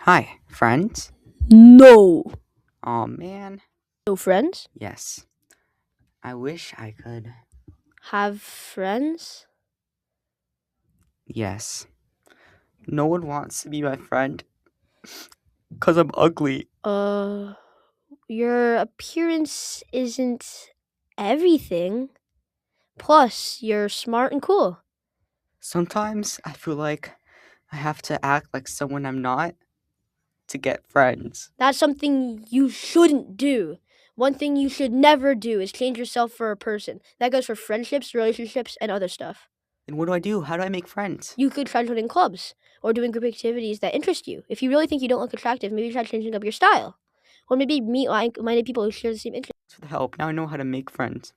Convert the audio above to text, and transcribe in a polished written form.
Hi, friends? No. Oh man. No friends? Yes. I wish I could. Have friends? Yes. No one wants to be my friend because I'm ugly. Uh, your appearance isn't everything. Plus, you're smart and cool. Sometimes I feel like I have to act like someone I'm not to get friends. That's something you shouldn't do. One thing you should never do is change yourself for a person. That goes for friendships, relationships, and other stuff. Then what do I do? How do I make friends? You could try joining clubs or doing group activities that interest you. If you really think you don't look attractive, maybe try changing up your style. Or maybe meet like-minded people who share the same interests. Thanks for the help. Now I know how to make friends.